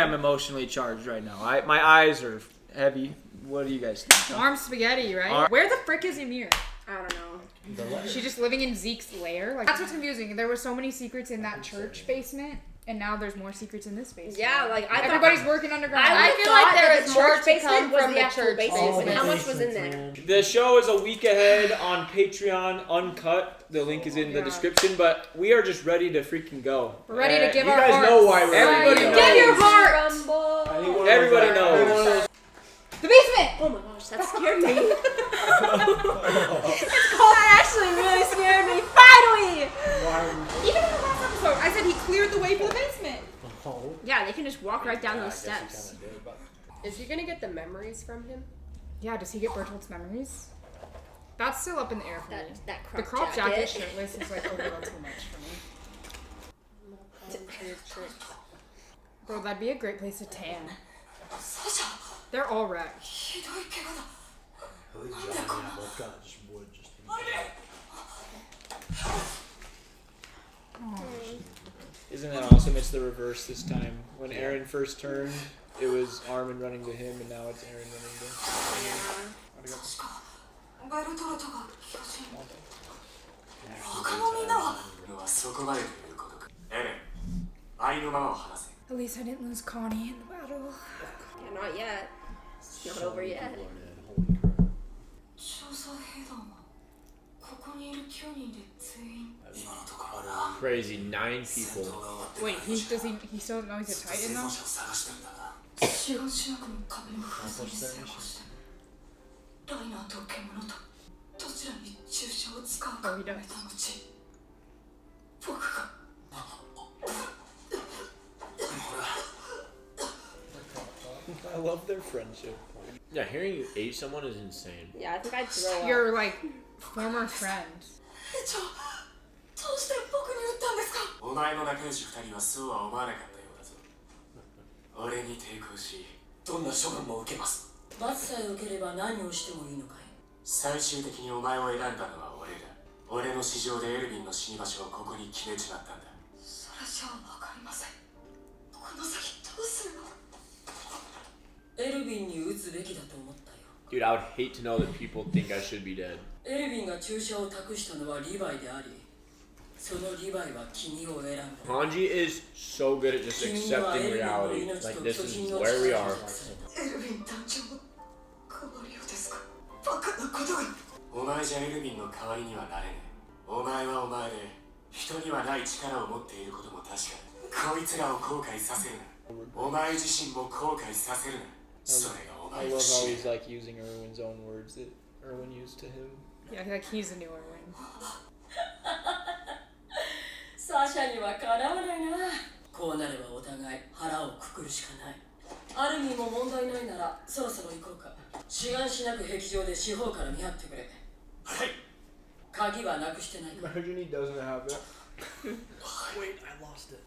am emotionally charged right now. My eyes are heavy. What do you guys think? Arm spaghetti, right? Where the frick is Ymir? I don't know. She's just living in Zeke's lair? Like, that's what's confusing. There were so many secrets in that church basement, and now there's more secrets in this basement. Yeah, like everybody's working underground. I feel like there was more to come from the church basement. How much was in there? The show is a week ahead on Patreon, uncut. The link is in the description, but we are just ready to freaking go. We're ready to give you our guys hearts. know why we're Everybody ready to knows. go. Give your heart! Everybody knows. The basement! Oh my gosh, that scared me. That actually really scared me. Finally! Even in the last episode, I said he cleared the way for the basement. Yeah, they can just walk right down those steps. Is he gonna get the memories from him? Yeah, does he get Bertolt's memories? That's still up in the air for me. That The crop jacket shirtless is like a little too much for me. Bro, that'd be a great place to tan. They're all wrecked. Isn't that awesome? It's the reverse this time. When Aaron first turned, it was Armin running to him, and now it's Aaron running to him. At least I didn't lose Connie in the battle. Yeah, not yet. It's not over yet. Crazy, 9 people. Wait, he still know he's a Titan though? Oh, he does. I love their friendship. Yeah, hearing you ate someone is insane. Yeah, I think I'd throw up. Your, like, former friend. Dude, I would hate to know that people think I should be dead. Hanji is so good at just accepting reality. Like, this is where we are. I love how he's like using Erwin's own words that Erwin used to him. Yeah, like he's the new Erwin. Imagine he doesn't have it. Wait, I lost it.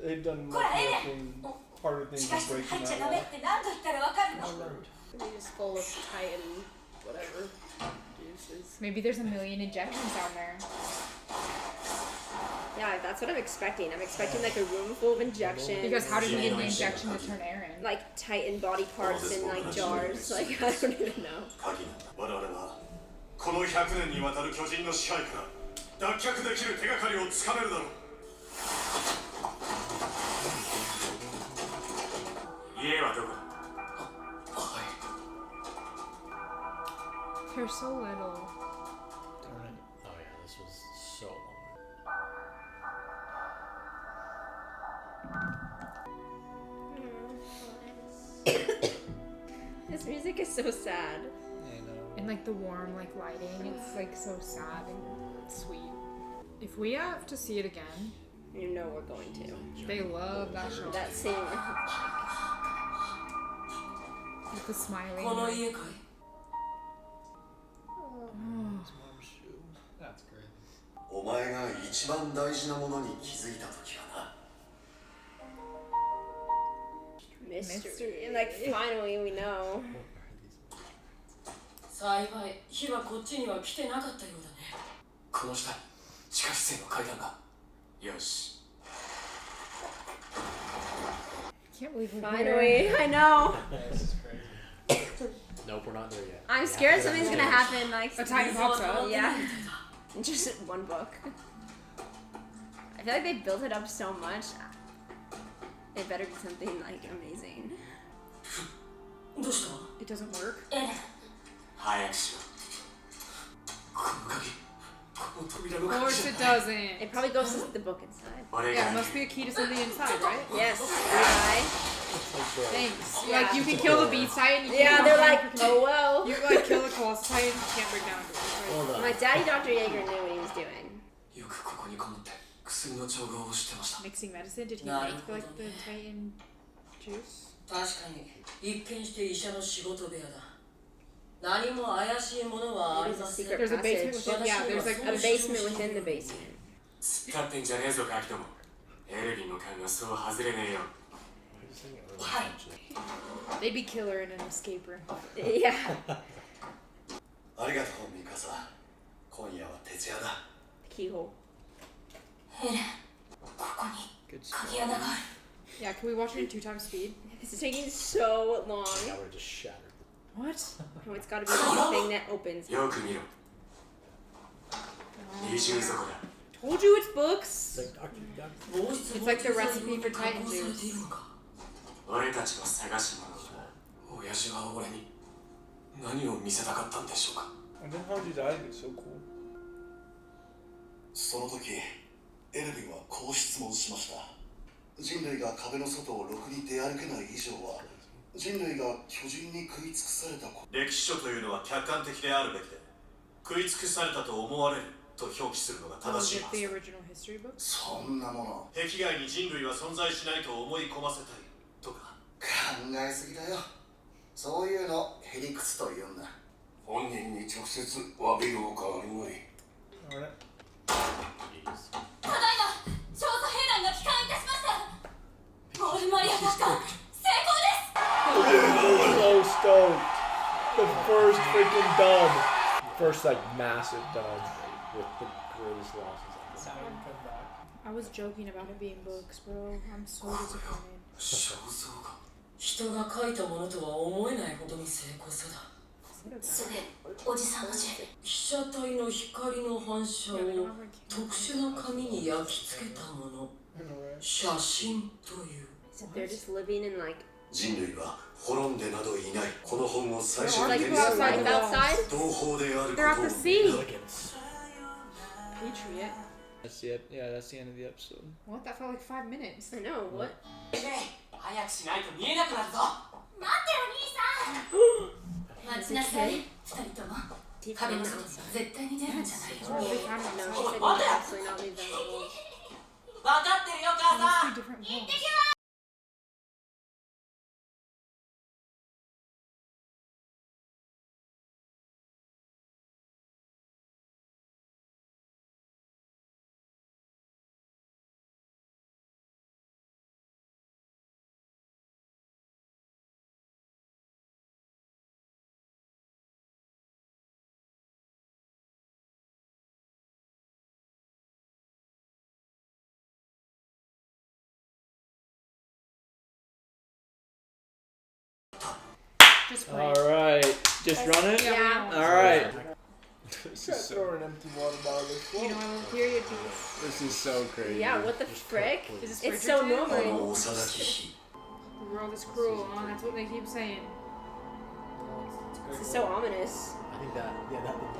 They've done much more harder things than breaking that wall. Maybe just full of Titan, whatever. Juices. Maybe there's a million injections down there. Yeah, that's what I'm expecting. I'm expecting like a room full of injections. Because how did he get the injection to turn Aaron? Like Titan body parts in like jars. Like, I don't even know. They're so little. Darn it. Oh yeah, this was so long. This music is so sad. I know. And like the warm like lighting, it's like so sad and sweet. If we have to see it again, You know we're going to. they love that show. That scene. With the smiling. That's great. Mystery. And like finally we know. 幸い火はこっちには来てなかったようだね。この下地下室への階段が。よし、Can't believe we're Finally, I know. This is crazy. Nope, we're not there yet. I'm scared something's gonna happen. Like A Titan pops up. Yeah. Just one book. I feel like they built it up so much. It better be something like amazing. どうした It doesn't work. 早くしろこの鍵この扉の Of 鍵 course じゃ it ない doesn't. It probably goes to the book inside. 俺 Yeah, が it must be a key to something inside, right? Yes. Right. Thanks. Yeah. Like you can kill the beast titan. You Yeah, can't they're like, oh well. you like kill the colossus titan. You can't break down doors. Right? Hold on. My daddy, Dr. Yeager, knew what he was doing. よくここにこもって薬の調合をしてました Mixing medicine. Did he Nah, make I like don't the know. titan juice? 確かに一見して医者の仕事部屋だ何も怪しいものはあり There's ま a せん secret There's a basement passage. within. Yeah, there's like A basement within the basement. 突っ立ってんじゃねえぞガキどもエルヴィンの勘がそう外れねえよ they'd be killer in an escape room. Yeah. ありがとうミカサ今夜は徹夜だ Keyhole. エレンここに Good stuff. 鍵穴がある Yeah, can we watch it in 2 times speed? This is taking so long. Now we're just shattered. What? Oh, it's gotta be the thing that opens. よく見ろ Oh, 二重底だ told you it's books. It's like Doctor. 防湿 It's like the recipe for 加 Titan 工されてい juice. るのか俺たちの探し物だ親父は俺に何を見せたかったんでしょうか And then Hanji's eyes get so cool. その時エルヴィンはこう質問しました人類が壁の外をろくに出歩けない以上は人類が巨人に食い尽くされた歴史書というのは客観的であるべきで食い尽くされたと思われると表記するのが Oh, 正しい is は it ず the だ original history book? そんなもの壁外に人類は存在しないと思い込ませたいとか考えすぎだよそういうのへりくつと言うんだ本人に直接詫びるほかあるまい Alright. ただいま調査兵団が帰還いたしましたゴールマリア奪還成功です So stoked. The first freaking dub. First like massive dub. With the greatest losses ever. I was joking about it being books, bro. I'm so disappointed. 肖像画人が描いたものとは思えないほどに精巧さだそれおじさんの字被写体の光の反射を Yeah, we don't have our 特 camera. 殊な紙に焼き付けたもの写真という So they're just living in like. 人類は滅んでなどいないこの本を最初 Are に they 手にする outside の the は Outside? 同胞である They're at こと the を sea. Elegance. Patriot. That's it. Yeah, that's the end of the episode. What? That felt like 5 minutes. I know, what? 早くしないと見えなくなるぞ待ってお兄さん待ちなさい二人とも Deep 壁 in の the 外に outside. 絶対に出るんじゃない Oh, they found it. No, No, she said you absolutely not leave that alone. 分かってるよ母さん must be different walls. Just play. Alright. Just run it? Yeah. Alright. This is Throw so, an empty water bottle on the floor. You know, I love period juice. this is so crazy. Yeah, what the frick? Is this It's Bridgerton? so あ normal. の幼き日 The world is cruel, huh? That's what they keep saying. This is so ominous. I think that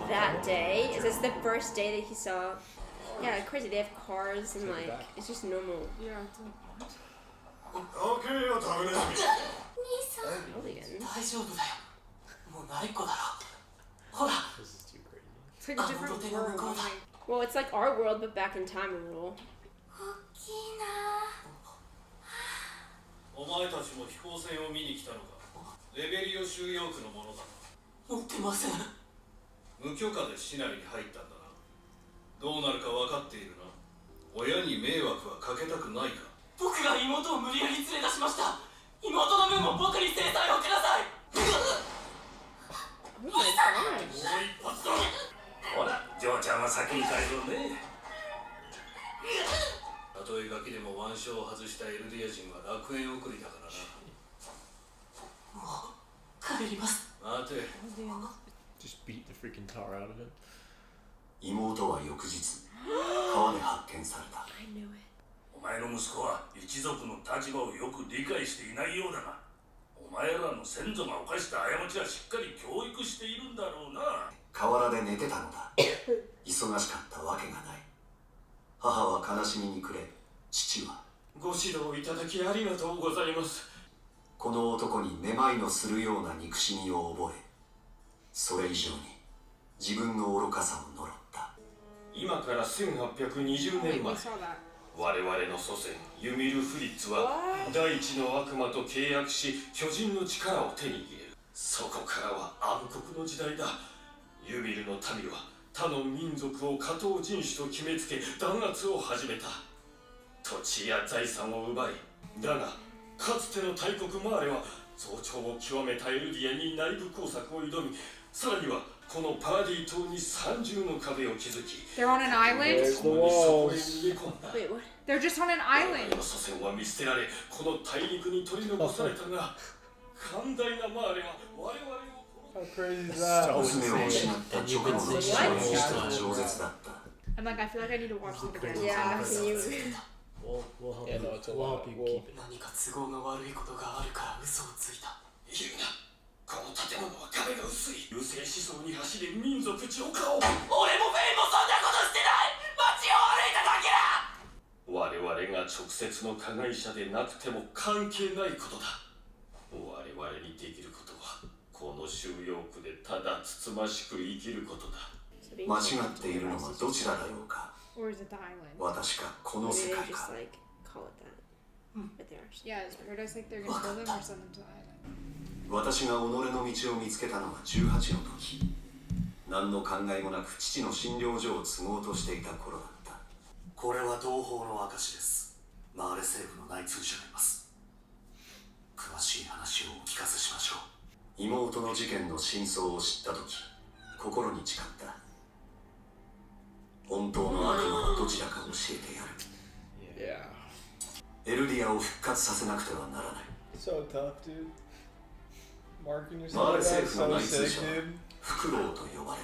That day? Is this the first day that he saw? Yeah, crazy. They have cars and like, it's just normal. Yeah, it's like, what? オーケーよ食べなみ Alien. 大丈夫だよもう慣れっこだろほら This is too crazy. It's like a different world. I'm like, Well, it's like our world, but back in time a little. 大きいなお前たちも飛行船を見に来たのかレベリオ収容区のものだ持ってません無許可で市内に入ったんだなどうなるか分かっているな親に迷惑はかけたくないか僕が妹を無理やり連れ出しました妹の分も僕に制裁をください Oh my god. もう一発だほら嬢ちゃんは先に帰ろうねたとえガキでも腕章を外したエルディア人は楽園送りだからな。もう帰ります。待て。 Just beat the freaking tar out of him. 妹は翌日川で発見された。お前の息子は一族の立場をよく理解していないようだな。お前らの先祖が犯した過ちはしっかり教育しているんだろうな。河原で寝てたのだ。忙しかったわけがない。母は悲しみに暮れ、父はご指導いただきありがとうございます。この男にめまいのするような憎しみを覚え、それ以上に自分の愚かさを呪った。今から1820 Wait, 年前 we saw that. 我々の祖先ユミル・フリッツは大地の悪魔と契約し巨人の力を手に入れる。そこからは暗黒の時代だ。ユミルの民は他の民族を下等人種と決めつけ弾圧を始めた。土地や財産を奪い、だがかつての大国マーレは増長を極めたエルディアに内部工作を挑み、さらにはこのパーディー島に三重の壁を築き、 They're on an island? There's the walls. Wait, what? They're just on an 我 island. 々の祖先は見捨てられ、この大陸に取り残されたが、寛大なマーレは我々を How crazy is that? So 娘を失った直後の父の演出は饒舌だった。 I'm like, I feel like I need to watch this again. Yeah, can you? We'll help Yeah, you. no, it's a We'll lot. help you We'll- keep it. 何か都合の悪いことがあるから嘘をついた。言うな。この建物は壁が薄い。優勢思想に走り民族浄化を。俺もフェイもそんなことしてない。街を歩いただけだ。我々が直接の加害者でなくても関係ないことだ。我々にできることはこの収容区でただつつましく生きることだ。間違っているのはどちらだろうか。 Or is it the island? 私かこの Maybe 世 they 界 just か。 like call it that. But they are. Yeah, is Paradise like they're gonna kill them or send them to the island? 私が己の道を見つけたのは18の時。何の考えもなく父の診療所を継ごうとしていた頃だった。これは同胞の証です。マーレ政府の内通者がいます。詳しい話をお聞かせしましょう。妹の事件の真相を知った時、心に誓った。本当の悪魔はどちらか教えてやる。 Yeah. エルディアを復活させなくてはならない。 So tough, dude. Marking マーレ yourself 政 out 府の so 内通 sick, 者は dude. フクロウと呼ばれ、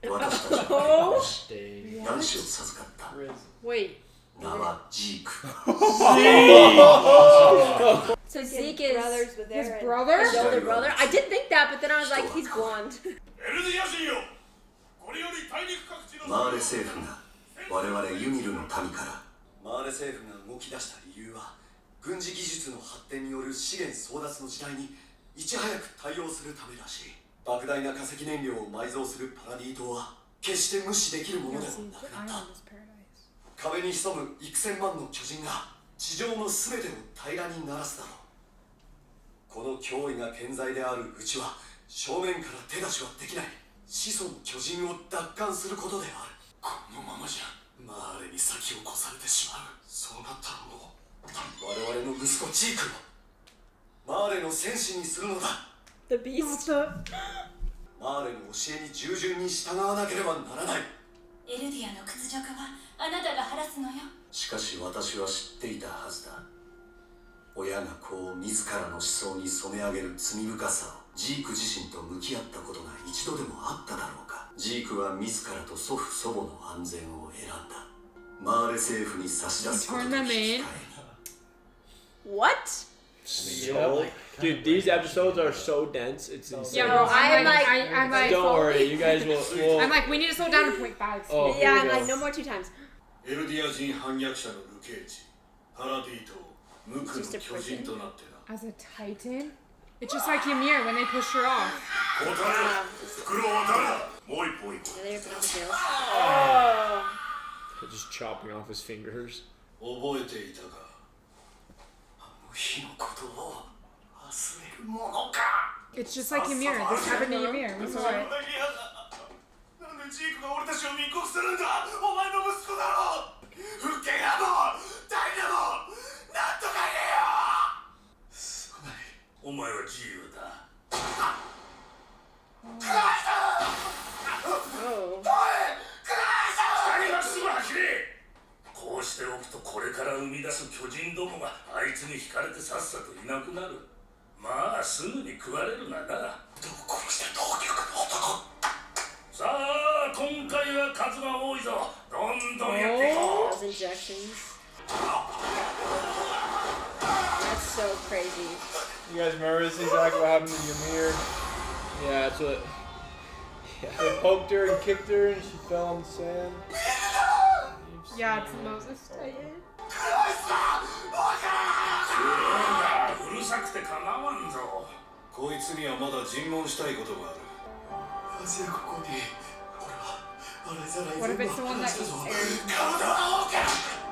私たちは Stay. 男子を授かった。 Wait. 名はジーク。 So Zeke is brothers with His Aaron. brother? his older brother. I did think that, but then I was like, he's blonde. エルディア人よ、これより大陸各地のマーレ政府が我々ユミルの民からマーレ政府が動き出した理由は軍事技術の発展による資源争奪の時代にいち早く対応するためらしい。莫大な化石燃料を埋蔵するパラディ島は決して無視できるものでもなくなった。 Island is paradise. 壁に潜む幾千万の巨人が地上の全てを平らにならすだろう。この脅威が健在であるうちは正面から手出しはできない。始祖の巨人を奪還することである。このままじゃマーレに先を越されてしまう。そうなったらもう我々の息子ジークをマーレの戦士にするのだ。 The beast. マーレの教えに従順に従わなければならない。エルディアの屈辱はあなたが晴らすのよ。しかし私は知っていたはずだ。親が子を自らの思想に染め上げる罪深さをジーク自身と向き合ったことが一度でもあっただろうか。ジークは自らと祖父祖母の安全を選んだ。マーレ政府に差し出すことと引き換えに。 What? So, dude, these episodes are so dense. It's insane. Yeah, bro, I'm like, Don't worry, you guys will. I'm like, we need to slow down to 0.5. Oh, here Yeah, we I'm go. like, no more 2 times. エルディア人反逆者の流刑地パラディ島無垢の巨人となってな。 As a titan? It's just like Ymir when they pushed her off. 答え袋は誰だ。もう一本いこ Yeah, they're putting the tails. Just chopping off his fingers. う。覚えていたか。あの日のことを忘れるものか。 It's just like Ymir. This happened to Ymir. We saw it. なんでジークが俺たちを密告するんだ。お前の息子だろ。復権派も誰でもなんとか言えよ。そうない。お前は自由だ。 Oh. 二人はすぐ走れ。こうしておくとこれから生み出す巨人どもがあいつに惹かれてさっさといなくなる。まあすぐに食われるがな。どう殺した当局の男。さあ今回は数が多いぞ。どんどんやっていこう。 Those injections. That's so crazy. You guys remember this exactly what happened to Ymir? Yeah, that's what. They poked her and kicked her and she fell in the sand. Yeah, it's Moses Titan. うるさくて構わんぞ。こいつにはまだ尋問したいことがある。なぜここに俺は洗いざらい What if 全部 it's the one that 話した eats ぞ。 Eren? 体は青か。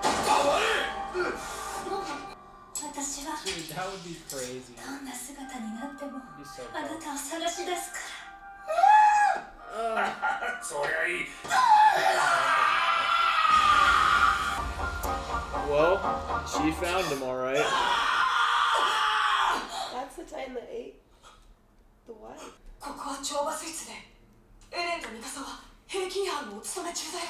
黙れ。私は Dude, that would be crazy. どんな姿になっても It'd be so あな fun. たを探し出すから。そりゃいい。 Well, she found him, all right. That's the Titan that ate the what? ここは懲罰室でエレンとミカサは平均犯のお勤め中だよ。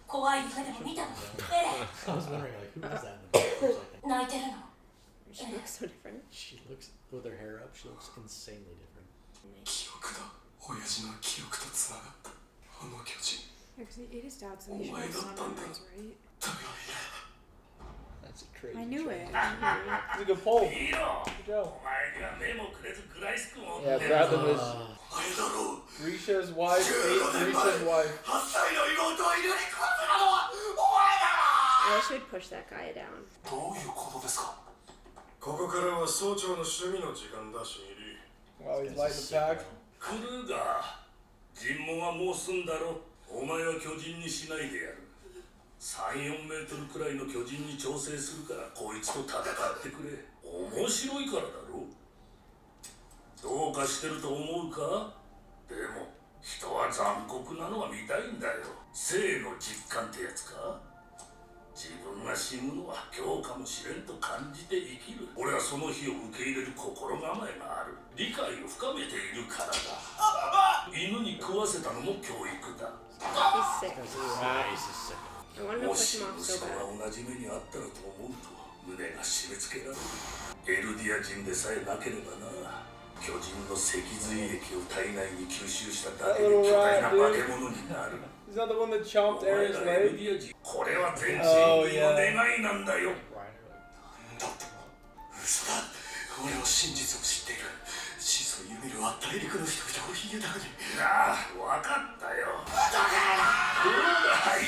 怖い夢でも見たの。エレン I was wondering, like, who was that in the movie for a second? 泣いてるの。 She looks so different. She looks, with her hair up, she looks insanely different. 記憶だ。親父の記憶とつながったあの巨人。 Yeah, because he ate his dad, so he should have some memories, right? だが That's a crazy. I knew choice. it. It's a good pull. いいよ。 Good job. お前には目もくれずグライスクも。 Yeah, Bradley was あれだろう。 Grisha's wife ate Grisha's wife. 8歳の妹を犬に食わせたのはお前だ。 I wish we'd push that guy down. どういうことですか。ここからは総長の趣味の時間だし。 While he's lighting the pack. クルーガー、尋問はもう済んだろ。お前は巨人にしないでやる。3、4メートルくらいの巨人に調整するからこいつと戦ってくれ。面白いからだろ。どうかしてると思うか。でも人は残酷なのは見たいんだよ。生の実感ってやつか。自分が死ぬのは今日かもしれんと感じて生きる。俺はその日を受け入れる心構えがある。理解を深めているからだ。犬に食わせたのも教育だ。 He's sick. Nice. I wanted to も push し him off 息 so 子 bad. が同じ目にあったらと思うと胸が締め付けられる。エルディア人でさえなければな。巨人の脊髄液を体内に吸収しただけで巨大な化け物になる。 He's not the one that chomped お前 Aaron's らエル leg. ディア人、これは全人 Oh, 類 yeah. の願いなんだよ。嘘だ。俺は真実を知っている。始祖ユミルは大陸の人々を豊かに。なあ、わかったよ。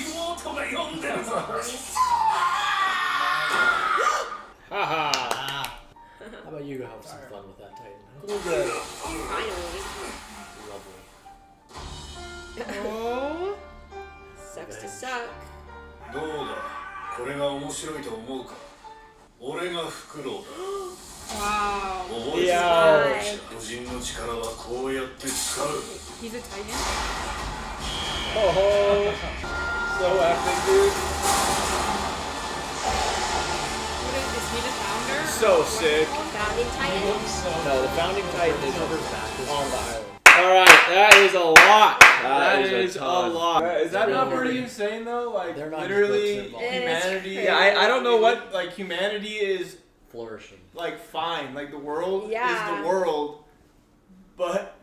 妹が呼んでるぞ。 haha. How about you go have some fun with that Titan? Huh? Finally. Lovely. Oh. Sucks to suck. どうだ、これが面白いと思うか。俺がフクロウだ。 Wow. 覚えてる Yeah. 巨人の力はこうやって使う。 He's a Titan? Oh, so epic, dude. What is he the founder? So sick. Founding Titan. No, the founding titan is on the island. Alright, that is a lot. That is a ton. lot. Is that not pretty insane though? Like They're not literally just books humanity. Yeah, I don't know what like humanity is flourishing. like fine. Like the world Yeah. is the world, but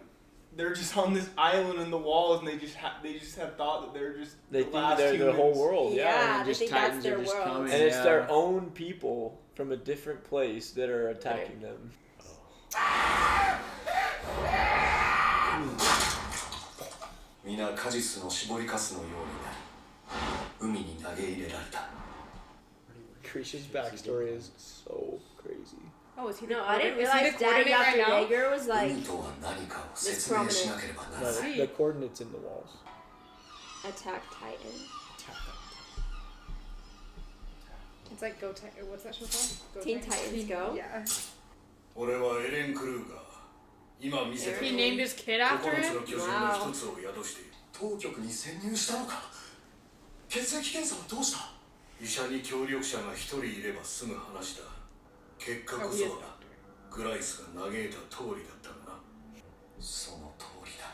they're just on this island in the walls, and they just have thought that they're just They the think last they're the whole humans. world, Yeah, yeah. And they just think that's Titans their are just world. coming. And it's yeah. their own people from a different place that are attacking them. 皆果実の絞りかすのようになり海に投げ入れられた Grishas' backstory is so crazy. Oh, is he No, I didn't is he realize the Daddy coordinate Dr. right now? Jaeger was like 海とは何かを説明しなければな No, らない the coordinates in the walls. Attack Titan. It's like Go Titan. What's that show called? Go Teen Titans Go? Yeah. 俺はエレン・クルーが今見せた He named his kid after 9つ him? の巨人の一つを宿している当局に潜入したのか血液検査はどうした医者に協力者が一人いれば済む話だ結果こそはグライスが嘆いた通りだったがなその通りだ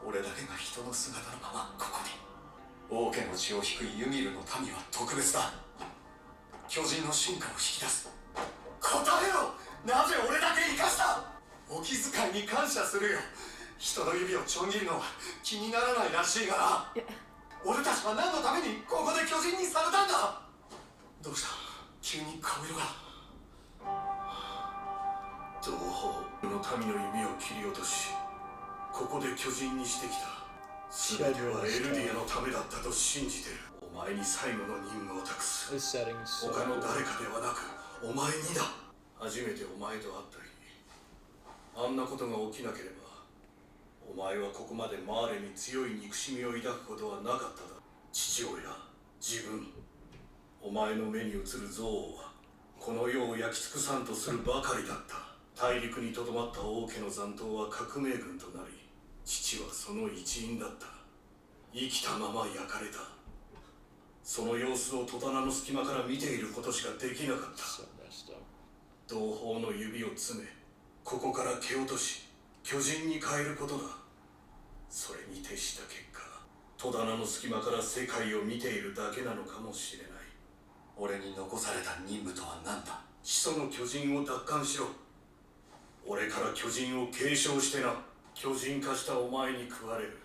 俺だけが人の姿のままここに王家の血を引くユミルの民は特別だ巨人の進化を引き出す答えろなぜ俺だけ生かしたお気遣いに感謝するよ人の指をちょん切るのは気にならないらしいがな俺たちは何のためにここで巨人にされたんだどうした急に顔色が同胞の民の指を切り落としここで巨人にしてきた全てはエルディアのためだったと信じてるお前に最後の任務を託す This setting is so 他の cool. 誰かではなくお前にだ初めてお前と会った日あんなことが起きなければお前はここまでマーレに強い憎しみを抱くことはなかっただ父親自分お前の目に映る憎悪はこの世を焼き尽くさんとするばかりだった大陸にとどまった王家の残党は革命軍となり父はその一員だった生きたまま焼かれたその様子を戸棚の隙間から見ていることしかできなかった So messed up. 同胞の指を詰めここから蹴落とし巨人に変えることだそれに徹した結果戸棚の隙間から世界を見ているだけなのかもしれない俺に残された任務とは何だ始祖の巨人を奪還しろ俺から巨人を継承してな巨人化したお前に食われる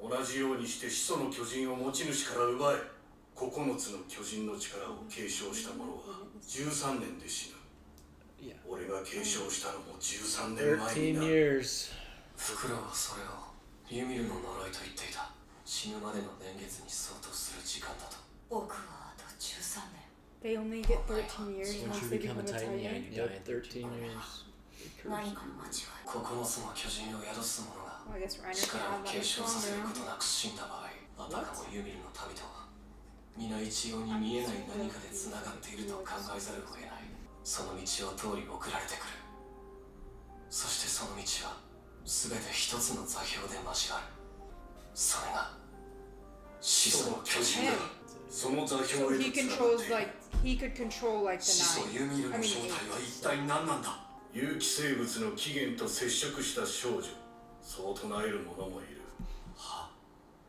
同じようにして始祖の巨人を持ち主から奪え9つの巨人の力を継承した者は13年で死ぬ Yeah. 俺が継承したのも13年前に13な years. フクロウはそれをユミルの呪いと言っていた死ぬまでの年月に相当する時間だと僕はあと13年 They only get 13 years So once once they you become become a a Titan, yeah, Titan. you die Yep, in 13 years. 何かの間違い9つの巨人を宿す者が Well, I guess Reiner 力 can を have that 継 much 承させる longer. ことなく死んだ場合あたかもユミルの民とは皆一様に見えない何かでつながっていると考えざるを得ないその道を通り送られてくるそしてその道は全て一つの座標で交わるそれが始祖の巨人だその座 So 標へ he とつなが controls っている like he could control like 始祖 the ユミルの I mean, 正体は一体何なんだ有機生物の起源と接触した少女そう唱える者もいるは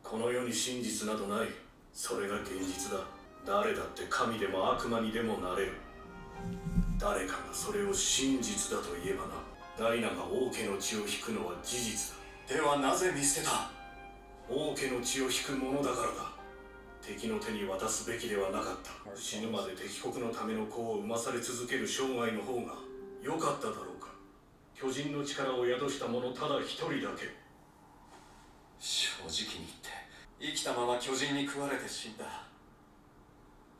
この世に真実などないそれが現実だ誰だって神でも悪魔にでもなれる誰かがそれを真実だと言えばなダイナが王家の血を引くのは事実だではなぜ見捨てた王家の血を引くものだからだ敵の手に渡すべきではなかった死ぬまで敵国のための子を産まされ続ける生涯の方が良かっただろうか巨人の力を宿した者ただ一人だけ正直に言って生きたまま巨人に食われて死んだ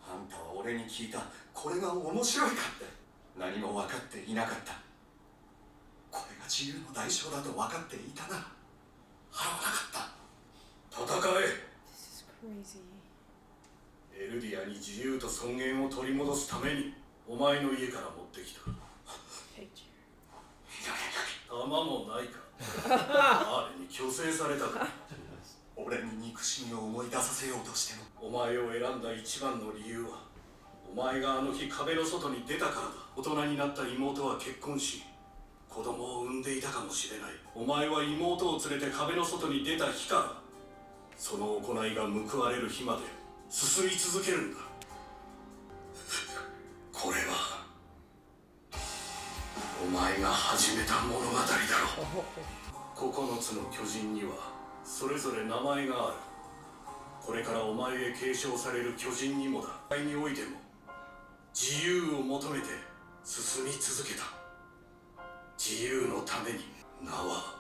あんたは俺に聞いたこれが面白いかって何も分かっていなかったこれが自由の代償だと分かっていたな払わなかった戦え This is crazy. エルディアに自由と尊厳を取り戻すためにお前の家から持ってきた Picture. 弾もないかあれに強制されたか俺に憎しみを思い出させようとしてもお前を選んだ一番の理由はお前があの日壁の外に出たからだ大人になった妹は結婚し子供を産んでいたかもしれない。お前は妹を連れて壁の外に出た日からその行いが報われる日まで進み続けるんだ。これはお前が始めた物語だろ。9つの巨人にはそれぞれ名前がある。これからお前へ継承される巨人にもだ。世界においても自由を求めて進み続けた。自由のために。名は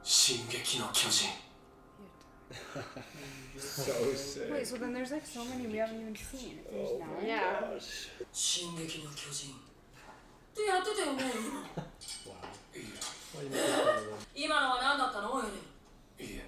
進撃の巨人。 So sick. Wait, so then there's like so many we haven't even seen. There's Oh nine. my Yeah. gosh. 進撃の巨人ってやってたよね。 Wow. いいよ Why do you make that kind of one? 今のは何だったのエレン。いいえ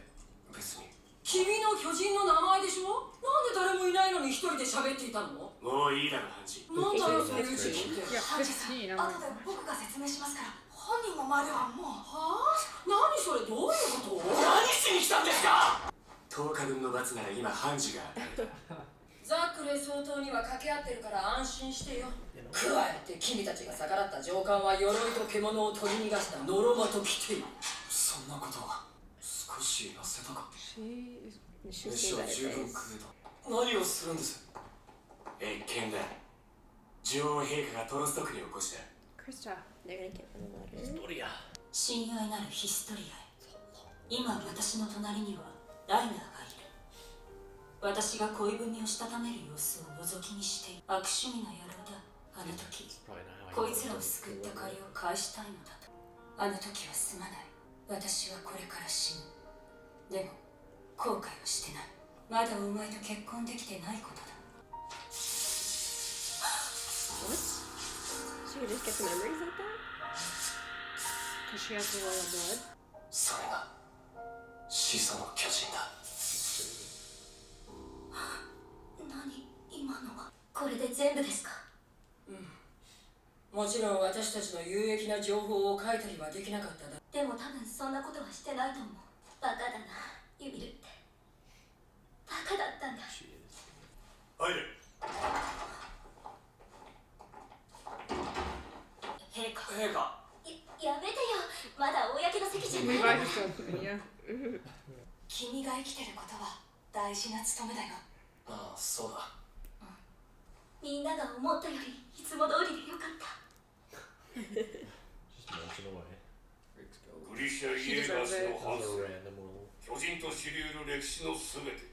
別に君の巨人の名前でしょ。なんで誰もいないのに一人で喋っていたの。もういいだろハンジ。なんだよそれうちにって。 Yeah, 15. I'm 後 like, で僕が説明しますから本人の前ではもう。はあ。何それどういうこと。何しに来たんですか。10日分の罰なら今ハンジがザックレ総統には掛け合ってるから安心してよ。加えて君たちが逆らった上官は鎧と獣を取り逃がしたノロマと来ている。そんなことは少し痩せたか。 she is. She's 飯 saying は better 十分 things. 食えた。何をするんです。謁見だ。女王陛下がトロスト区に起こした。 Krista. They're gonna get rid of the letter. 親愛なるヒストリアへ。今私の隣にはライナーがいる。私が恋文をしたためる様子を覗き見している。悪趣味な野郎だ。あの時 Probably not how こ you いつらを救った借りを返したいのだと。あの時はすまない。私はこれから死ぬ。でも後悔はしてない。まだお前と結婚できてないことだ。 What? She could just get the memories like that? Because she has the royal blood. それが始祖の巨人だ。何今のは。これで全部ですか。うん。もちろん私たちの有益な情報を書いたりはできなかっただ。でも多分そんなことはしてないと思う。バカだなユミルって。バカだったんだ。入れ。陛下。陛下。やめてよ。まだ公の席じゃない。 Levi just told me, yeah. 君が生きてることは大事な務めだよ。ああそうだ。みんなが思ったよりいつも通りでよかった。 Just mention away. グリシャ・イエーガスの That 反 was 省 a random little. 巨人と知り得る歴史のすべて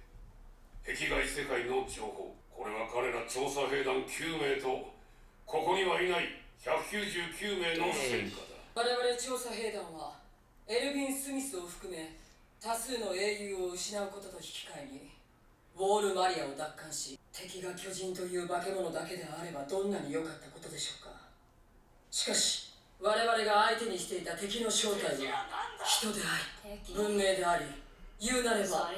壁外世界の情報。これは彼ら調査兵団9名とここにはいない199名の戦果だ。我々調査兵団はエルヴィン・スミスを含め多数の英雄を失うことと引き換えにウォール・マリアを奪還し、敵が巨人という化け物だけであればどんなに良かったことでしょうか。しかし我々が相手にしていた敵の正体は人であり文明であり、言うなれば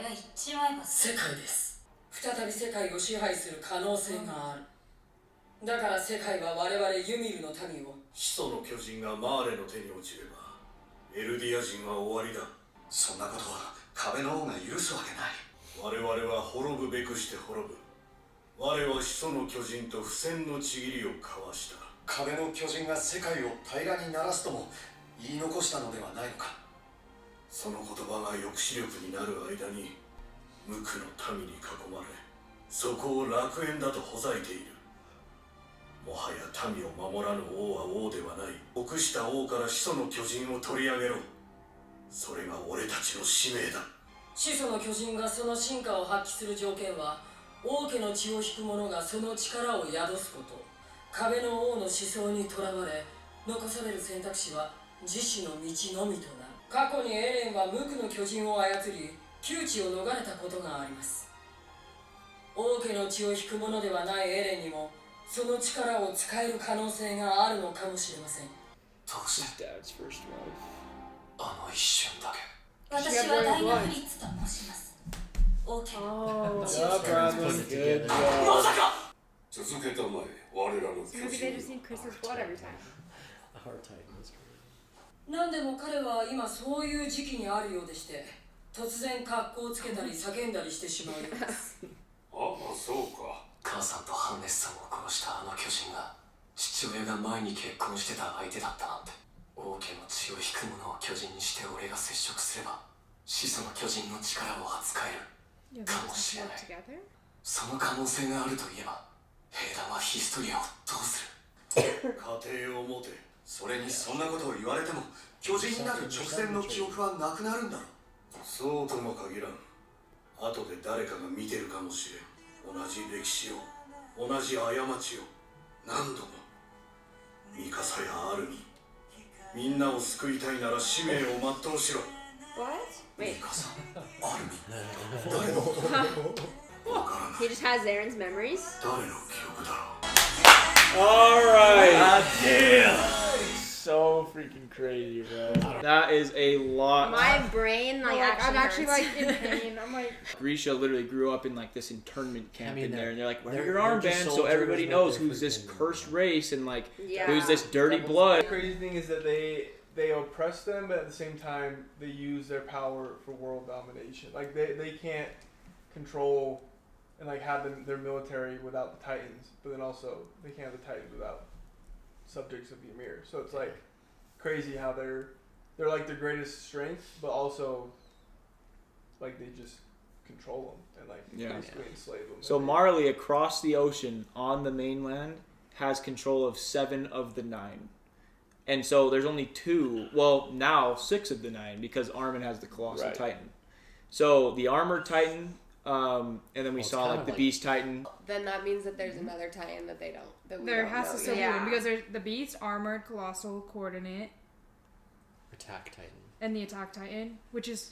世界です。再び世界を支配する可能性がある。だから世界は我々ユミルの民を。始祖の巨人がマーレの手に落ちればエルディア人は終わりだ。そんなことは壁の王が許すわけない。我々は滅ぶべくして滅ぶ。我は始祖の巨人と不戦のちぎりを交わした。壁の巨人が世界を平らにならすとも言い残したのではないのか。その言葉が抑止力になる間に無垢の民に囲まれ、そこを楽園だとほざいている。もはや民を守らぬ王は王ではない。臆した王から始祖の巨人を取り上げろ。それが俺たちの使命だ。始祖の巨人がその進化を発揮する条件は王家の血を引く者がその力を宿すこと。壁の王の思想にとらわれ残される選択肢は自死の道のみとなる。過去にエレンは無垢の巨人を操り窮地を逃れたことがあります。王家の血を引く者ではないエレンにもその力を使える可能性があるのかもしれません。どうし His て dad's first wife. あの一瞬だけ。私はダイナ・フリッツと申します。王家の Oh.血 No を引く problem. Good job. まさか。続けたまえ我らの So 巨 maybe they 人。 just need Chris's blood every time. A hard titan is crazy. なんでも彼は今そういう時期にあるようでして、突然格好をつけたり叫んだりしてしまうようです。ああそうか。母さんとハンネスさんを殺したあの巨人が父親が前に結婚してた相手だったなんて。王家の血を引く者を巨人にして俺が接触すれば始祖の巨人の力を扱える Yeah, they かも just しれ have な to い work together. その可能性があるといえば兵団はヒストリアをどうする家庭を持てそれにそんなことを言われても巨人になる直前の記憶はなくなるんだろうそうとも限らん後で誰かが見てるかもしれん同じ歴史を同じ過ちを何度もミカサやアルミみんなを救いたいなら使命を全うしろ What? ミ Wait. カサアルミ誰のことわからない He just has Aaron's memories? 誰の記憶だろう Alright. Damn. So freaking crazy, bro. That is a lot. My brain, like, I'm actually hurts. like in pain. I'm like, Grisha literally grew up in like this internment camp in there, and they're like, wear they're- your they're just armband so soldiers, everybody but knows they're who's this freaking- cursed race and like Yeah. who's this dirty The blood. crazy thing is that they oppress them, but at the same time they use their power for world domination. Like they can't control and like have their military without the Titans, but then also they can't have the Titans without subjects of the Ymir. So it's like crazy how they're like their greatest strength, but also like they just control them and like basically enslave them. So Marley across the ocean on the mainland has control of 7 of the 9. And so there's only 2, well now 6 of the 9 because Armin has the Colossal Titan. So the Armored Titan, and then we saw like the Beast Titan. Then that means that there's another tie-in that they don't. That we there don't has know to still yet. be one because there's the Beast, Armored, Colossal, Coordinate, Attack Titan. and the Attack Titan, which is.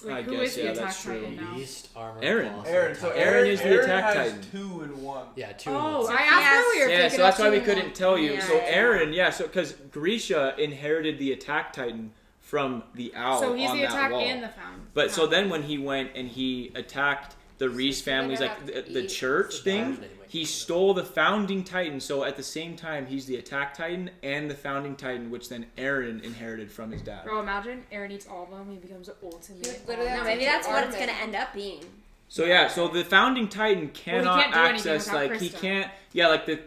Wait, I who guess, is the yeah, Attack that's true. Titan now? Beast, armor, Aaron. colossal, Aaron. So attack. Aaron is the Attack has Titan. 2 in 1. Yeah, 2 in Oh, 1. I asked earlier. Yeah, if so they that's could why we have two in couldn't one. tell you. Yeah. So Aaron, so because Grisha inherited the Attack Titan from the owl So he's on the that Attack wall. and the Found. But so then when he went and he attacked the Reese families, gonna like have to the eat church thing, he stole the Founding Titan. So at the same time, he's the Attack Titan and the Founding Titan, which then Aaron inherited from his dad. Bro, imagine Aaron eats all of them. He becomes the ultimate. literally No, have maybe to that's what it's Armin. gonna end up being. So yeah, so the Founding Titan cannot can't do anything access without like he Krista. can't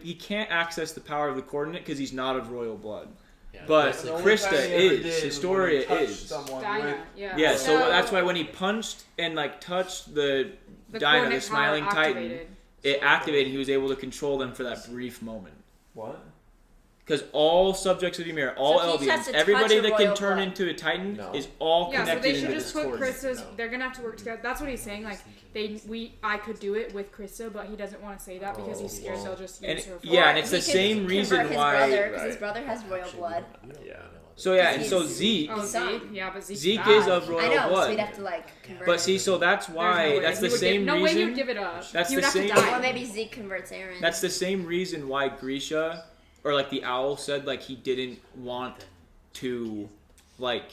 he can't access the power of the Coordinate because he's not of royal blood. Yeah, But basically- The only Krista time he ever is. did was when Historia he touched is. someone Dinah, with- yeah. Yeah, so So- that's why when he punched and like touched the The Dinah, the coordinate Smiling power Titan, activated. it activated. He was able to control them for that brief moment. What? Because all subjects of Ymir, all So he just has Eldians, to everybody touch a that can royal turn blood. into a Titan No. is all Yeah, so connected they into should this just put coordinate. Krista's. They're gonna have to work together. That's what he's saying. Like I could do it with Krista, but he doesn't want to say that because he's scared they'll just use her. For Yeah, and Or it's he the could same convert reason his why. brother, because his brother has royal blood. Yeah. So yeah, and He's- so Zeke, Oh, Son. Zeke. Yeah, but Zeke's Zeke bad. is of I royal know, so blood. we'd have to like convert But him. see, so that's There's why no way. that's He the would same No way he reason. would give it up. That's he the would have same- to Or die. maybe Zeke converts Aaron. That's the same reason why Grisha, or like the owl said, like he didn't want to, like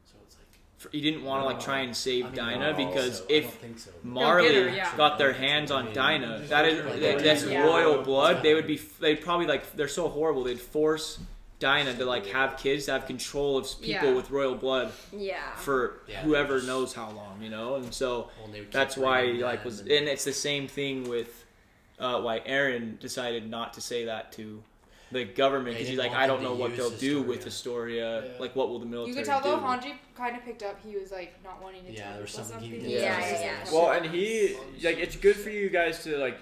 So it's like, he didn't want to like try and save I mean, Dinah no, because so I don't if think so. Marley her, yeah. got their hands on Dinah, that is Yeah. that's Yeah. royal blood. They'd probably like they're so horrible. They'd force Dinah to like have kids, to have control of people Yeah. with royal blood Yeah. for Yeah, whoever just- knows how long, you know. And so Well, they would keep that's why bringing like them was, and- and it's the same thing with why Aaron decided not to say that to the government because They he's didn't like, want I them don't know to what use they'll do with Historia. Historia. Like, what will the military You could tell do? though, Hanji kind of picked up. He was like not wanting to. Yeah, tell there was people something he something. did. Yeah. Well, and he like it's good for you guys to like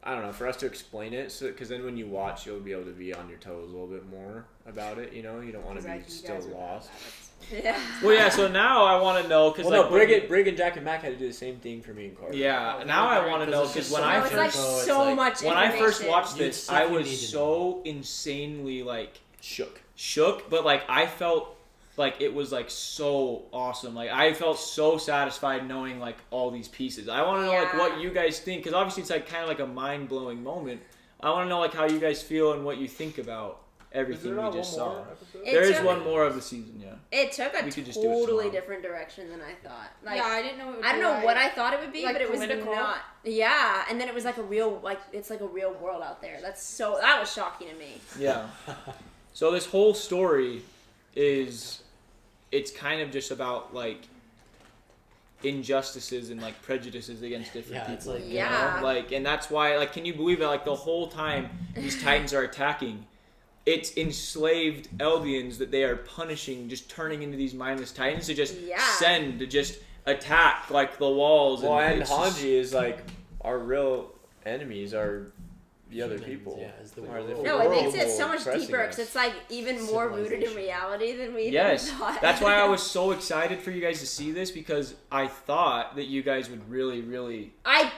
I don't know for us to explain it so because then when you watch you'll be able to be on your toes a little bit more about it. You know, you don't want to be Like, you still guys are bad lost. at it. Yeah. Well, yeah. So now I want to know because Well, like no, Brig and Jack and Mac had to do the same thing for me and Carter. Yeah. Now I want to know because when I No, it's like first so much when I first information. watched You this, stuff I you need was to so insanely like shook. but like I felt like it was like so awesome. Like I felt so satisfied knowing like all these pieces. I want to know like Yeah. what you guys think because obviously it's like kind of like a mind blowing moment. I want to know like how you guys feel and what you think about everything we just saw. It There is took- one more of the season, yeah. It took a We could just do it totally tomorrow. different direction than I thought. Like, Yeah, I didn't know. It would I don't be know like, what I thought it would be, like but it was political? not. Yeah, and then it was like a real, like it's like a real world out there. That was shocking to me. Yeah. So this whole story it's kind of just about like injustices and like prejudices against different Yeah, people. it's like, you Yeah. know? Like, and that's why, like, can you believe that? Like the whole time these Titans are attacking, it's enslaved Eldians that they are punishing, just turning into these mindless titans to just send, to just attack like the walls. Well, and it's just- Hanji is like our real enemies are the other people. Yeah, is the Are the world. No, it makes it people so much oppressing deeper because us. it's like even more rooted in Civilization. reality than we Yes, thought. that's why I was so excited for you guys to see this, because I thought that you guys would really, really I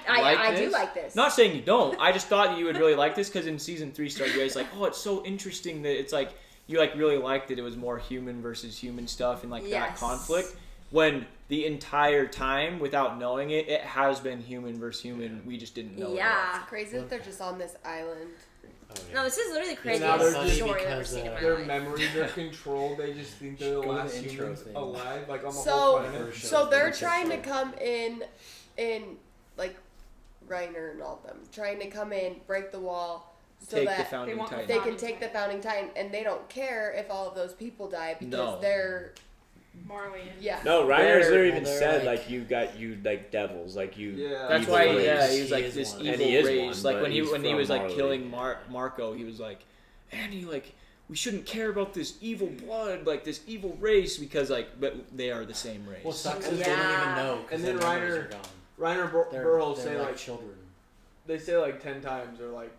do this. like this. Not saying you don't. I just thought that you would really like this, because in season 3 started, you guys like, oh, it's so interesting that it's like you like really liked it. It was more human versus human stuff and like that Yes. conflict. When the entire time, without knowing it, it has been human versus human. We just didn't know. Yeah. It's crazy that they're just on this island. Oh, yeah. No, this is literally the now craziest they're just- story I've ever because, seen in my Their life. memories are controlled. They just think they're the Go to the last intro humans thing. alive, like on the whole So, planet. so they're trying to come in, like, Reiner and all of them, trying to come in, break the wall, so Take the that founding want the titan. they can Founding take the Titan. founding titan, and they don't care if all of those people die because No. they're Marley. yeah. No, Reiner's They're- literally even they're said like- like you like devils, like you. Yeah. That's evil why, race. yeah, he He was like is this one. evil And he is race. one, Like but when he he's was like from killing Marco, he was like, Annie, like we shouldn't care about this evil blood, like this evil race, because like, but they are the same race. What sucks is they don't Yeah. even know. 'Cause And then their memories Reiner- are gone. Reiner They're, Burl they're say like, like children. they say like 10 times. They're like,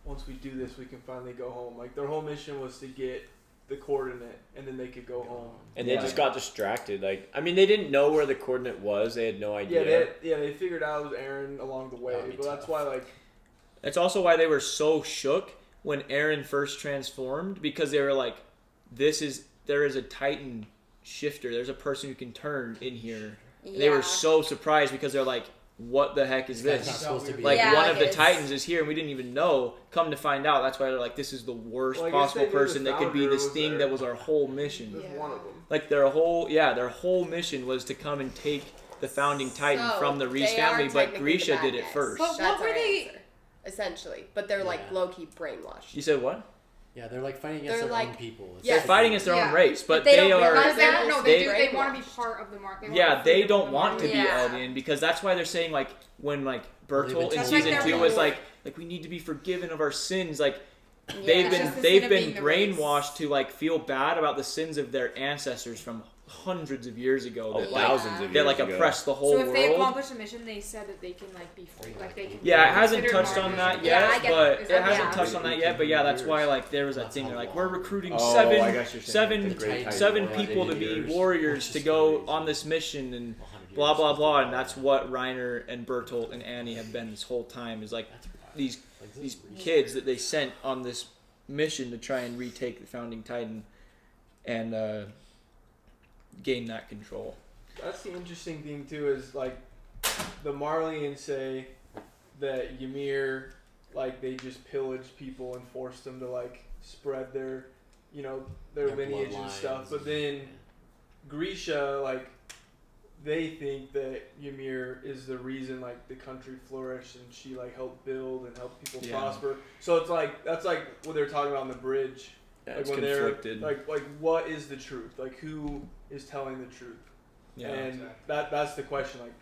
once we do this, we can finally go home. Like their whole mission was to get the coordinate, and then they could go home. And they Yeah. just got distracted. Like, I mean, they didn't know where the coordinate was. They had no idea. They figured out it was Aaron along the way, That'd be but that's tough. why like That's also why they were so shook when Aaron first transformed, because they were like, there is a Titan shifter. There's a person who can turn in here. And they were so surprised because they're like, what the heck is That's not this? supposed to be. Like Yeah, one of the it's- Titans is here and we didn't even know. Come to find out, that's why they're like, this is the worst Well, I guess possible they knew the person that could be founder this was thing there. that was our whole mission. there's Yeah. one of them. Like their whole mission was to come and take the founding Titan So, from the Reese they are family, but technically the Grisha bad did it guys. first. But That's what were our they? answer, essentially? But they're like Yeah. low key brainwashed. You said what? Yeah, they're like fighting against They're their like- own people. It's Yeah. They're fighting against their own Yeah. race, but they they don't are. realize They don't know. They- They want to be part of the mark. Yeah, they don't want to be Yeah. Eldian, because that's why they're saying like when like Well, they've been Bertolt in told season that. 2 That's was like like we need to be forgiven of our sins. Like Yeah. they've It's just been the sin of been being the race. brainwashed to like feel bad about the sins of their ancestors from hundreds of years ago Oh, that Yeah. like thousands of that years like ago. oppressed the whole So if they world. accomplish a mission, they said that they can like be free, like they can. Yeah, it be hasn't considered touched on martyrs. that Yeah, yet, I get but that. it hasn't Yeah. touched on that yet. But yeah, that's why like there was that That's thing. how They're like, long. we're recruiting Oh, I got what you're saying. seven The Great Titan seven War, people to 80 be years. warriors to go on this mission and blah blah blah, and that's what Reiner and Bertolt and Annie have been this whole time. Is like these kids that they sent on this mission to try and retake the founding Titan and gain that control. That's the interesting thing too. Is like the Marleyans say that Ymir, like they just pillaged people and forced them to like spread their, their lineage and stuff. bloodlines But then Grisha, like they think that Ymir is the reason like the country flourished and she like helped build and help people Yeah. prosper. So it's like that's like what they're talking about on the bridge. Yeah, Like it's when conflicted. they're like what is the truth? Like who is telling the truth? Yeah. And that's the question. Like,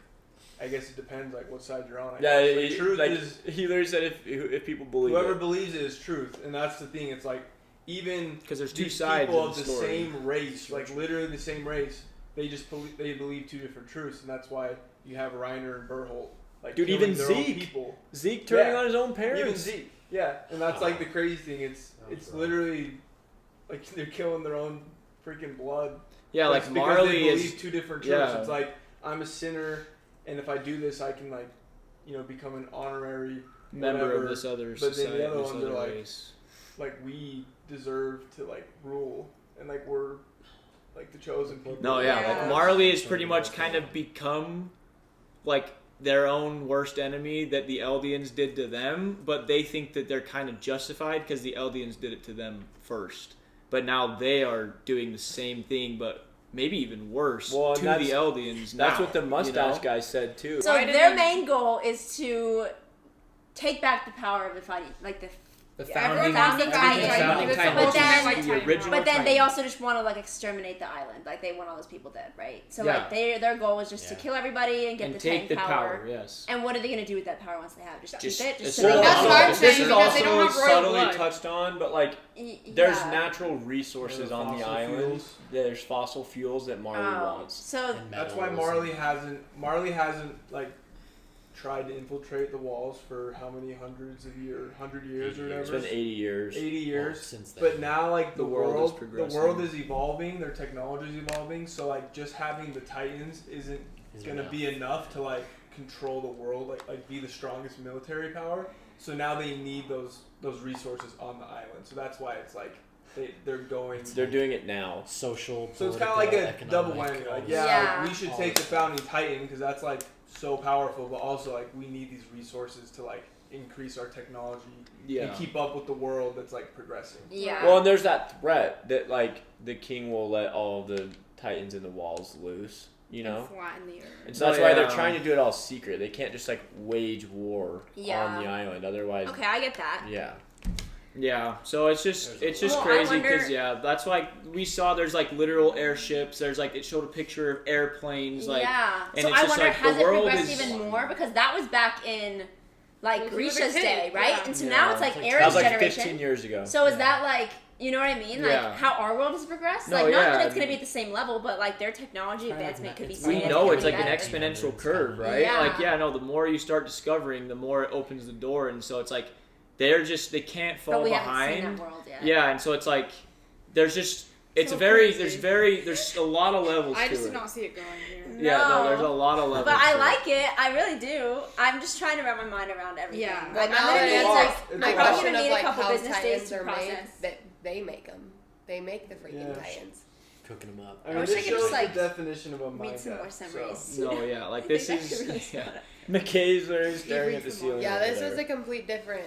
I guess it depends. Like, what side you're on. I Yeah, guess. Like, truth like is he literally said if people believe whoever it. believes it is truth, and that's the thing. It's like even Because there's two these sides people of of the the story. same race, like literally the same race, they just they believe two different truths, and that's why you have Reiner and Bertolt. Like, Dude, killing even their own Zeke. people. Zeke turning Yeah. on his own parents. Even Zeke. Yeah, and that's like the crazy thing. It's That was rough. literally like they're killing their own freaking blood. Yeah, like Because they Marley believe is. two different truths. yeah. It's like I'm a sinner, and if I do this, I can like, become an honorary Member whatever. of this other But then the society, other this ones are other like- race. Like we deserve to like rule, and like we're like the chosen people. No, yeah, Yeah. like Marley has pretty much kind of become like their own worst enemy that the Eldians did to them, but they think that they're kind of justified because the Eldians did it to them first. But now they are doing the same thing, but maybe even worse Well, to and the Eldians now. That's what the mustache you know? guy said too. So Why did their they- main goal is to take back the power of the fighting, like the The Everyone founding, wants the Titans. founding It's Titans, But which then- is like the Titan original. But then they Titans. also just want to like exterminate the island. Like they want all those people dead, right? So Yeah. like their goal was just to Yeah. kill everybody and get and the take Titan the power. Yes. And what are they gonna do with that power once they have? Just Just- keep it? Just it's sit on all- it? That's what I'm This saying, is because they also don't have royal subtly blood. touched on, but like there's Yeah. natural resources Yeah, on the fossil island. fuels. There's fossil fuels that Marley Oh, wants. so And That's why metals Marley hasn't like tried to infiltrate the walls for how many hundred years or 80 whatever. It's been 80 years. 80 years. Well, since then. But now, like The world is the progressing. world is evolving. Their technology is evolving. So like, just having the Titans isn't gonna be enough to like control the world, like be the strongest military power. So now they need those resources on the island. So that's why it's like they're going. They're doing it now. social. So it's kind of like a political, double economic, whammy. Like, all yeah, Yeah. like, we should all take the this founding Titan because that's like so powerful, but also like we need these resources to like increase our technology Yeah. and keep up with the world that's like progressing. yeah. Well, and there's that threat that like the king will let all the Titans in the walls loose. You know. Flatten the earth. And so that's Oh, why yeah. they're trying to do it all secret. They can't just like wage war Yeah. on the island. Otherwise, Okay, I get that. yeah. Yeah, so it's just Well, I crazy wonder- because that's why we saw there's like literal airships. There's like it showed a picture of airplanes. Like yeah. and So it's I just wonder, like has the it world progressed is even more? Because that was back in like When we were Grishas' a kid, day, right? yeah. And so Yeah. now it's like It's like- That Aaron's was like generation. 15 years ago. So is that like, you know what I mean? Like Yeah. how our world has progressed? No, Like not yeah, that I it's gonna mean- be at the same level, but like their technology Kind of advancement could be it's we like- know it's like significantly an better. exponential curve, right? Yeah. Like the more you start discovering, the more it opens the door, and so it's like they can't fall But we behind. haven't seen that world yet. Yeah, and so it's like there's So crazy. there's a lot of levels I to just it. did not see it going here. Yeah, no, No. there's a lot of levels. But I to it. like it. I really do. I'm just trying to wrap my mind around everything. Yeah. Like Well, I'm now gonna that need it's like It's I'm a the lot. probably question gonna of need like a couple how business days Titans to are made, process. that they make them. They make the freaking Yeah. Titans. cooking them up. I mean, wish this I could shows just, like, the definition of a mind Read some more gap, so. summaries. No, yeah, like I this think I could is really yeah. spot it. McKay's literally staring at the reads them all. ceiling. Yeah, over this there. was a complete different.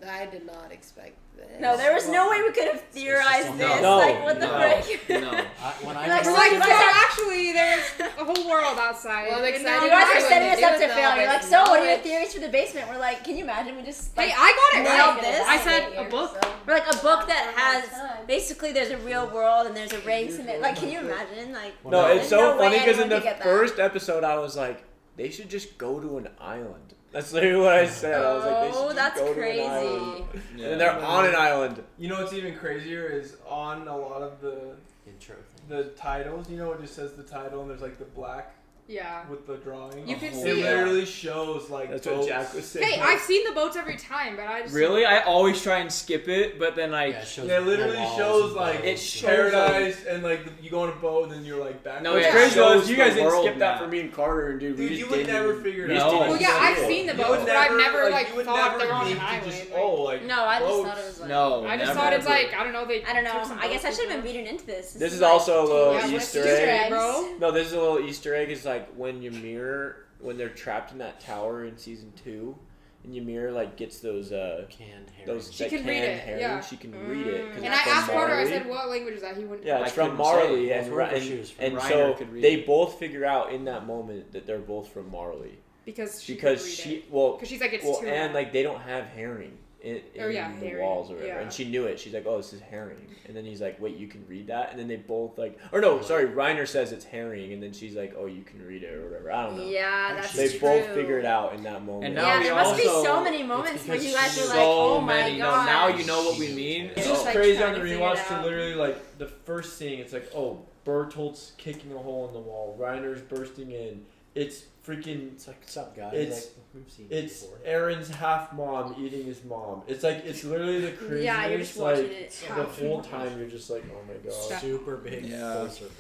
I did not expect this. No, there was no way we could have theorized just this. No, Like what the no, frick? no. When You're I like, We're so like, you so guys are- actually, there's a whole world outside. Well, I'm And excited now You guys are What setting they us do up with to all fail. You're this like, so what are your knowledge. theories for the basement? We're like, can you imagine? We just like, Hey, I got it nailed right. this. I said a book. We're like a book that has basically there's a real world and there's a race and it, like, can you imagine? Like, No, it's there's so no way funny because in anyone the could get that. first episode, I was like, they should just go to an island. That's literally what I said. I was like, they should Oh, just that's go crazy. to an island. Yeah. And then they're on an island. You know what's even crazier is on a lot of the intro thing. the titles. You know, it just says the title and there's like the black Yeah. with the drawing. You can It see it. literally shows like That's boats. what Jack was saying. Hey, I've seen the boats every time, but I just Really, I always try and skip it, but then like Yeah, it shows Yeah, it literally walls shows and like boats It and- shows, paradise and like you go on a boat and then you're like back. No, What's yeah, crazy it though shows is you the guys didn't world skip that map. for me and Carter, and dude. We Dude, just you would didn't never even- figure it we out. just didn't Well, yeah, see I've it. seen the You boats, would but I've never like you would thought never they were on think an to island. just Like, like No, I just boats. thought it was like. No, I just never. thought it's like I don't know. They I don't know. took some I guess I boats should have with been reading into this. This is like also a little Yeah, Easter Easter egg. eggs. bro. No, this is a little Easter egg. Is like when Ymir, when they're trapped in that tower in season 2, and Ymir like gets those Canned herring. those She that can read canned it, herring, yeah. she can read it. 'Cause And it's I from asked Carter. I Marley. said, "What language is that?" He wouldn't. Yeah, I it's from couldn't say Marley, it. and, Well, whoever and, she was from. and Reiner so could read they it. both figure out in that moment that they're both from Marley because she because could read she it. well, Because she's like, it's well too and bad. like they don't have herring in Oh, yeah, the herring, walls or whatever, yeah. and she knew it. She's like, oh, this is herring, and then he's like, wait, you can read that, and then they both like, or no, sorry, Reiner says it's herring, and then she's like, oh, you can read it or whatever. I don't know. Yeah, that's They true. both figure it out in that moment. And Yeah, now we there must be also- so many moments where you guys are so like, oh my many. god. No, now you know what we mean. It's Just, just like, crazy trying on the to figure it rewatch to out. literally like the first scene. It's like, oh, Bertolt's kicking a hole in the wall. Reiner's bursting in. It's freaking. It's like, what's up, guys? It's- Like, we've seen it It's before. Aaron's half mom eating his mom. It's like it's literally the craziest. Yeah, you're just watching like it. the whole time you're just like, oh my god. Super big Yeah. full circle.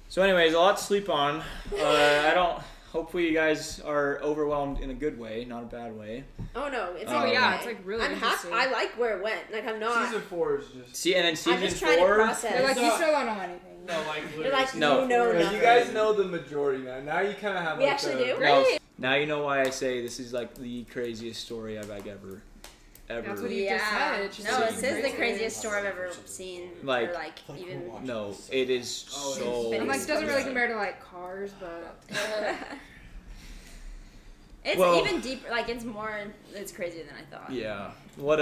So, anyways, a lot to sleep on. I don't. Hopefully, you guys are overwhelmed in a good way, not a bad way. Oh no, it's Oh, okay. yeah, it's, like, really I'm happy. interesting. I like where it went. Like I'm not. Season 4 is just. See, and then I'm season just trying to 4. process. They're like, you No. still don't know anything. No, like You're like, No. you know Yeah, nothing. you guys know the majority now. Now you kind of have We like actually the, do? No, Great. now you know why I say this is like the craziest story I've like ever. That's what you Yeah. just said. She No, said this it's is the crazy. craziest story I've ever seen. Like- or like Like even. we're watching No, this. it is Oh, so. I'm like, it doesn't really good. compare to like Cars, but It's Well- even deeper. Like it's crazier than I thought. Yeah. What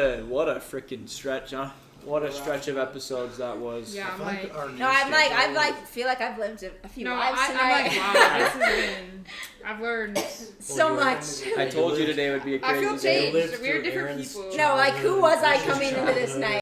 a freaking stretch, huh? What a stretch of episodes that was. Yeah, I'm like, Feel like I've lived a few no, lives I'm tonight. like, wow, this has been. I've learned. So much. I told you today would be a I crazy feel day. changed. We're different people. No, like who was I coming into this night?